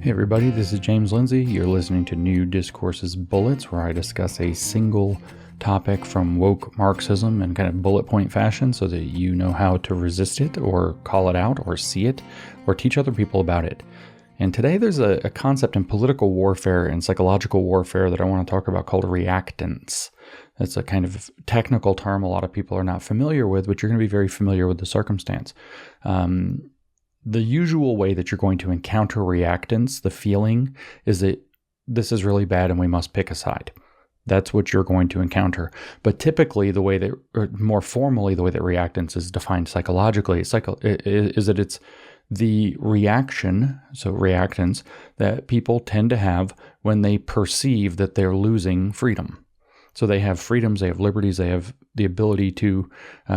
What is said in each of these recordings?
Hey everybody, this is James Lindsay. You're listening to New Discourses Bullets, where I discuss a single topic from woke Marxism in kind of bullet point fashion so that you know how to resist it or call it out or see it or teach other people about it. And today there's a concept in political warfare and psychological warfare that I want to talk about called reactance. That's a kind of technical term a lot of people are not familiar with, but you're going to be very familiar with the circumstance. The usual way that you're going to encounter reactance, the feeling, is that this is really bad and we must pick a side. That's what you're going to encounter. But typically, the way that, or more formally, the way that reactance is defined psychologically is that it's the reaction, so reactance, that people tend to have when they perceive that they're losing freedom. So they have freedoms, they have liberties, they have the ability to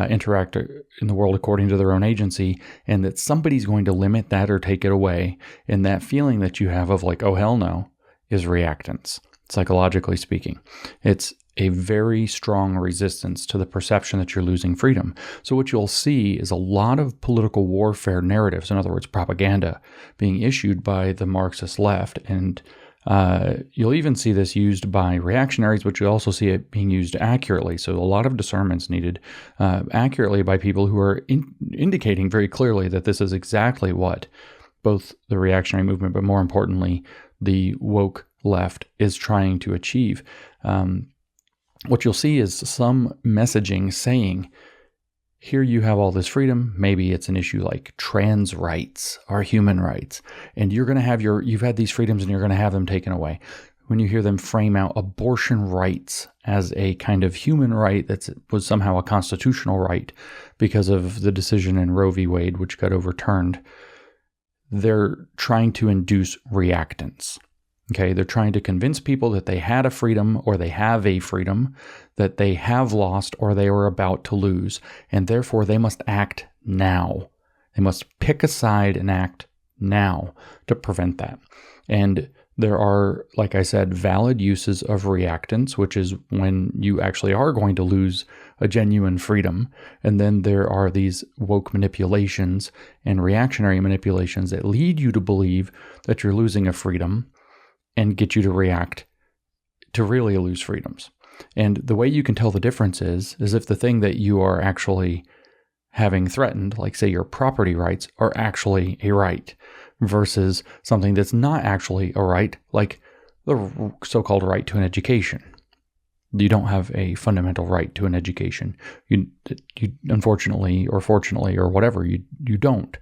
interact in the world according to their own agency, and that somebody's going to limit that or take it away. And that feeling that you have of like, oh, hell no, is reactance, psychologically speaking. It's a very strong resistance to the perception that you're losing freedom. So what you'll see is a lot of political warfare narratives, in other words, propaganda, being issued by the Marxist left, and you'll even see this used by reactionaries, but you also see it being used accurately. So a lot of discernment's needed accurately by people who are indicating very clearly that this is exactly what both the reactionary movement, but more importantly, the woke left is trying to achieve. What you'll see is some messaging saying, here you have all this freedom. Maybe it's an issue like trans rights or human rights, and you're going to have you've had these freedoms and you're going to have them taken away. When you hear them frame out abortion rights as a kind of human right that was somehow a constitutional right because of the decision in Roe v. Wade, which got overturned, they're trying to induce reactance. Okay, they're trying to convince people that they had a freedom or they have a freedom that they have lost or they are about to lose, and therefore they must act now. They must pick a side and act now to prevent that. And there are, like I said, valid uses of reactance, which is when you actually are going to lose a genuine freedom. And then there are these woke manipulations and reactionary manipulations that lead you to believe that you're losing a freedom and get you to react to really lose freedoms. And the way you can tell the difference is if the thing that you are actually having threatened, like say your property rights, are actually a right versus something that's not actually a right, like the so-called right to an education. You don't have a fundamental right to an education. You unfortunately or fortunately or whatever, you don't.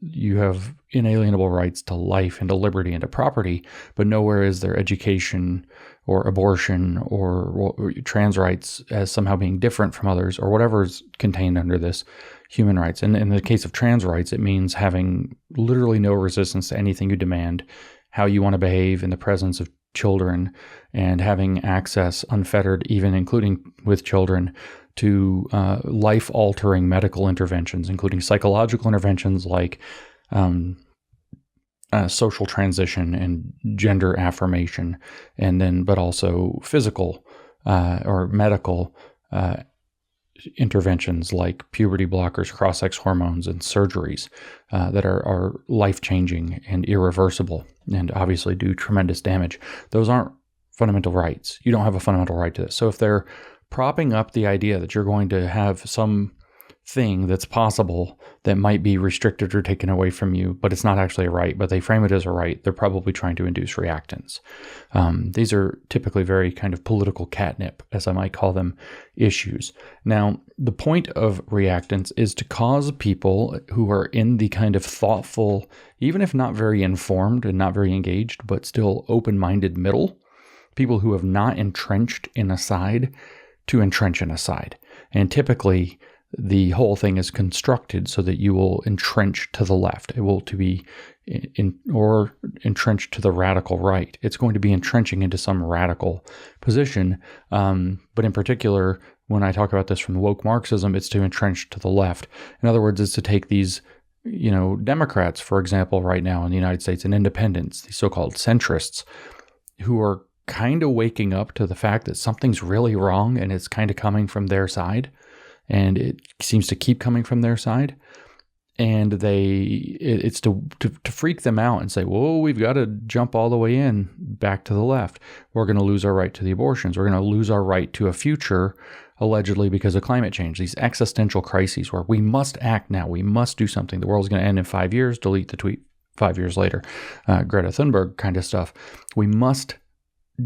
You have inalienable rights to life and to liberty and to property, but nowhere is there education or abortion or trans rights as somehow being different from others or whatever is contained under this human rights. And in the case of trans rights, it means having literally no resistance to anything you demand, how you want to behave in the presence of children, and having access unfettered, even including with children, to life-altering medical interventions, including psychological interventions like social transition and gender affirmation, but also physical or medical interventions like puberty blockers, cross-sex hormones, and surgeries that are life-changing and irreversible and obviously do tremendous damage. Those aren't fundamental rights. You don't have a fundamental right to this. So if they're propping up the idea that you're going to have some thing that's possible that might be restricted or taken away from you, but it's not actually a right, but they frame it as a right, they're probably trying to induce reactance. These are typically very kind of political catnip, as I might call them, issues. Now, the point of reactance is to cause people who are in the kind of thoughtful, even if not very informed and not very engaged, but still open-minded middle, people who have not entrenched in a side, to entrench in a side. And typically, the whole thing is constructed so that you will entrench to the left. It will to be or entrench to the radical right. It's going to be entrenching into some radical position. But in particular, when I talk about this from woke Marxism, it's to entrench to the left. In other words, it's to take these, Democrats, for example, right now in the United States, and independents, these so-called centrists, who are kind of waking up to the fact that something's really wrong and it's kind of coming from their side, and it seems to keep coming from their side. And it's to freak them out and say, whoa, we've got to jump all the way in back to the left. We're going to lose our right to the abortions. We're going to lose our right to a future, allegedly because of climate change. These existential crises where we must act now. We must do something. The world's going to end in 5 years. Delete the tweet 5 years later. Greta Thunberg kind of stuff. We must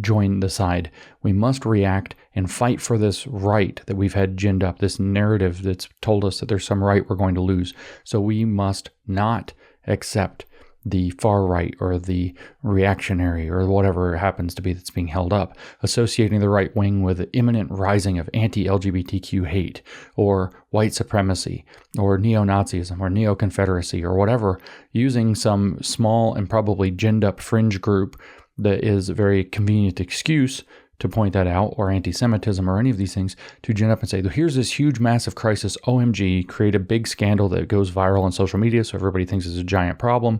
join the side. We must react and fight for this right that we've had ginned up, this narrative that's told us that there's some right we're going to lose. So we must not accept the far right or the reactionary or whatever it happens to be that's being held up, associating the right wing with the imminent rising of anti-LGBTQ hate or white supremacy or neo-Nazism or neo-Confederacy or whatever, using some small and probably ginned up fringe group that is a very convenient excuse to point that out, or anti-Semitism or any of these things, to gin up and say, here's this huge, massive crisis, OMG, create a big scandal that goes viral on social media so everybody thinks it's a giant problem.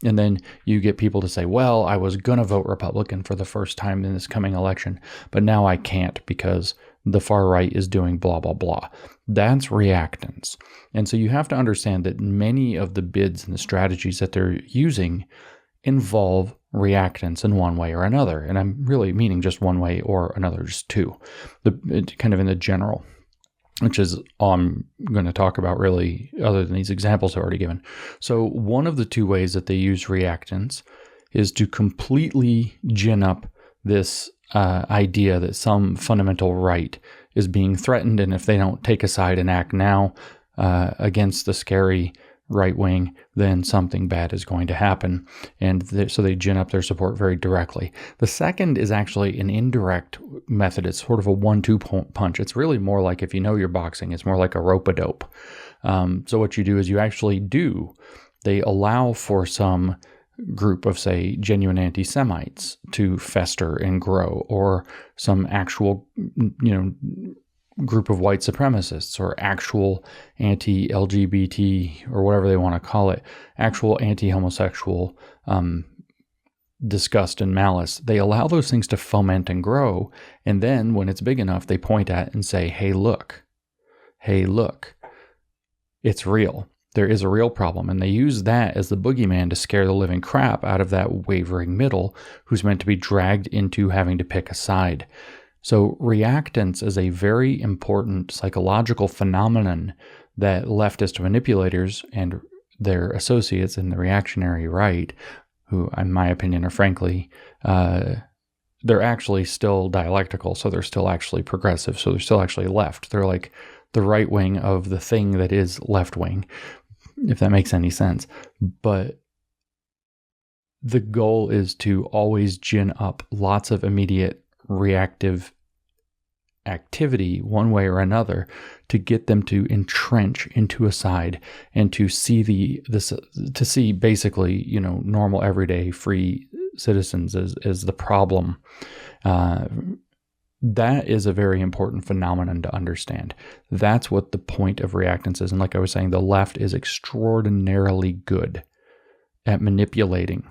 And then you get people to say, well, I was going to vote Republican for the first time in this coming election, but now I can't because the far right is doing blah, blah, blah. That's reactance. And so you have to understand that many of the bids and the strategies that they're using involve reactance in one way or another. And I'm really meaning just one way or another, just two, kind of in the general, which is all I'm going to talk about really, other than these examples I've already given. So one of the two ways that they use reactance is to completely gin up this idea that some fundamental right is being threatened, and if they don't take a side and act now against the scary right wing, then something bad is going to happen. And so they gin up their support very directly. The second is actually an indirect method. It's sort of a 1-2 punch. It's really more like, if you know your boxing, it's more like a rope-a-dope. So what you do is they allow for some group of, say, genuine anti-Semites to fester and grow, or some actual, group of white supremacists, or actual anti-LGBT, or whatever they want to call it, actual anti-homosexual disgust and malice. They allow those things to foment and grow, and then when it's big enough, they point at it and say, hey, look, it's real. There is a real problem. And they use that as the boogeyman to scare the living crap out of that wavering middle who's meant to be dragged into having to pick a side. So reactance is a very important psychological phenomenon that leftist manipulators and their associates in the reactionary right, who in my opinion are frankly, they're actually still dialectical, so they're still actually progressive, so they're still actually left. They're like the right wing of the thing that is left wing, if that makes any sense. But the goal is to always gin up lots of immediate reactive activity one way or another to get them to entrench into a side and to see basically, normal everyday free citizens as the problem. That is a very important phenomenon to understand. That's what the point of reactance is. And like I was saying, the left is extraordinarily good at manipulating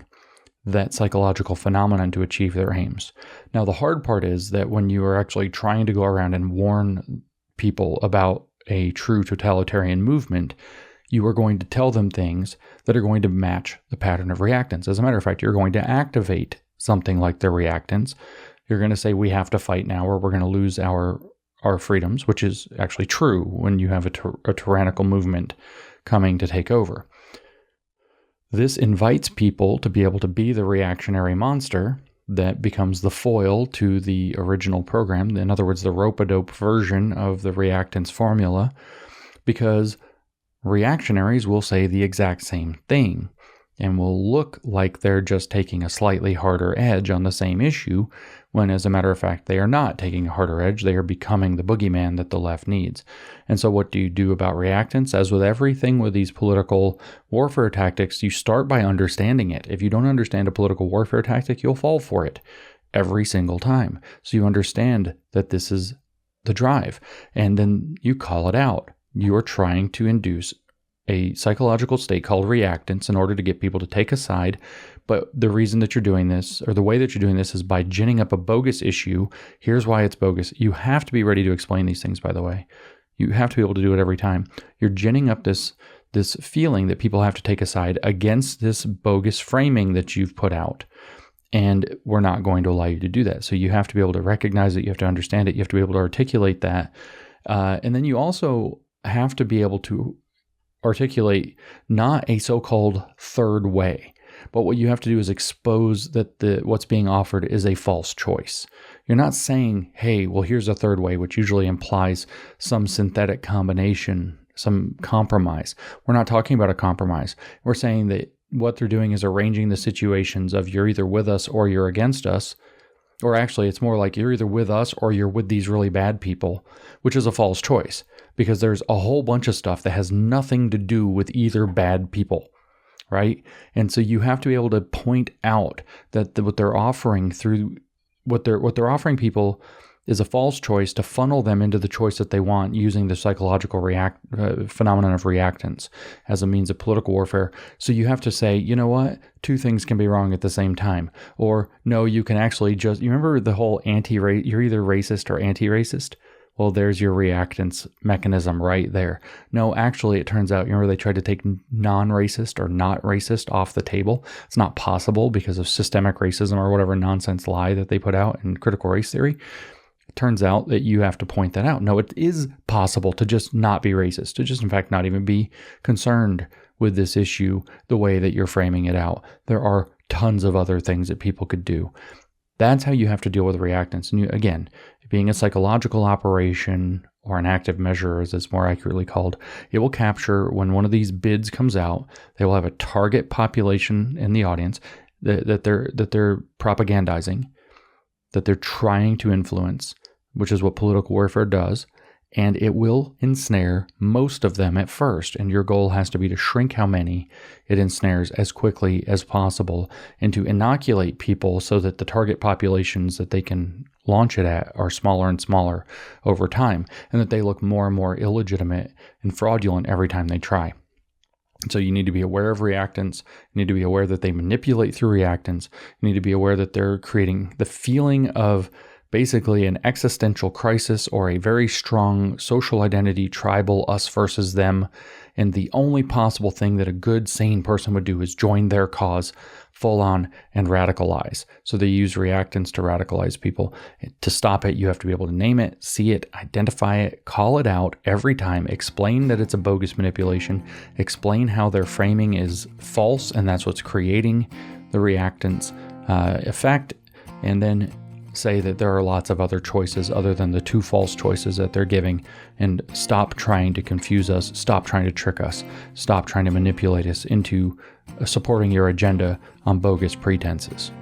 that psychological phenomenon to achieve their aims. Now, the hard part is that when you are actually trying to go around and warn people about a true totalitarian movement, you are going to tell them things that are going to match the pattern of reactance. As a matter of fact, you're going to activate something like the reactance. You're going to say, we have to fight now or we're going to lose our freedoms, which is actually true when you have a tyrannical movement coming to take over. This invites people to be able to be the reactionary monster that becomes the foil to the original program. In other words, the rope-a-dope version of the reactance formula, because reactionaries will say the exact same thing and will look like they're just taking a slightly harder edge on the same issue, when as a matter of fact, they are not taking a harder edge. They are becoming the boogeyman that the left needs. And so what do you do about reactance? As with everything with these political warfare tactics, you start by understanding it. If you don't understand a political warfare tactic, you'll fall for it every single time. So you understand that this is the drive, and then you call it out. You are trying to induce a psychological state called reactance in order to get people to take a side. But the reason that you're doing this, or the way that you're doing this, is by ginning up a bogus issue. Here's why it's bogus. You have to be ready to explain these things, by the way. You have to be able to do it every time. You're ginning up this this feeling that people have to take a side against this bogus framing that you've put out. And we're not going to allow you to do that. So you have to be able to recognize it. You have to understand it. You have to be able to articulate that. And then you also have to be able to articulate not a so-called third way, but what you have to do is expose that what's being offered is a false choice. You're not saying, hey, well, here's a third way, which usually implies some synthetic combination, some compromise. We're not talking about a compromise. We're saying that what they're doing is arranging the situations of you're either with us or you're against us. Or actually, it's more like you're either with us or you're with these really bad people, which is a false choice because there's a whole bunch of stuff that has nothing to do with either bad people, right? And so you have to be able to point out that what they're offering through what they're offering people is a false choice to funnel them into the choice that they want using the psychological phenomenon of reactance as a means of political warfare. So you have to say, you know what, two things can be wrong at the same time. Or no, you can actually you remember the whole you're either racist or anti-racist? Well, there's your reactance mechanism right there. No, actually, it turns out, remember they tried to take non-racist or not racist off the table? It's not possible because of systemic racism or whatever nonsense lie that they put out in critical race theory. Turns out that you have to point that out. No, it is possible to just not be racist, to just in fact not even be concerned with this issue the way that you're framing it out. There are tons of other things that people could do. That's how you have to deal with reactance. And again, being a psychological operation or an active measure, as it's more accurately called, it will capture when one of these bids comes out, they will have a target population in the audience that they're propagandizing, that they're trying to influence, which is what political warfare does, and it will ensnare most of them at first, and your goal has to be to shrink how many it ensnares as quickly as possible and to inoculate people so that the target populations that they can launch it at are smaller and smaller over time, and that they look more and more illegitimate and fraudulent every time they try. So you need to be aware of reactance. You need to be aware that they manipulate through reactance. You need to be aware that they're creating the feeling of basically an existential crisis or a very strong social identity, tribal us versus them. And the only possible thing that a good, sane person would do is join their cause full on and radicalize. So they use reactance to radicalize people. To stop it, you have to be able to name it, see it, identify it, call it out every time, explain that it's a bogus manipulation, explain how their framing is false and that's what's creating the reactance effect, and then say that there are lots of other choices other than the two false choices that they're giving, and stop trying to confuse us, stop trying to trick us, stop trying to manipulate us into supporting your agenda on bogus pretenses.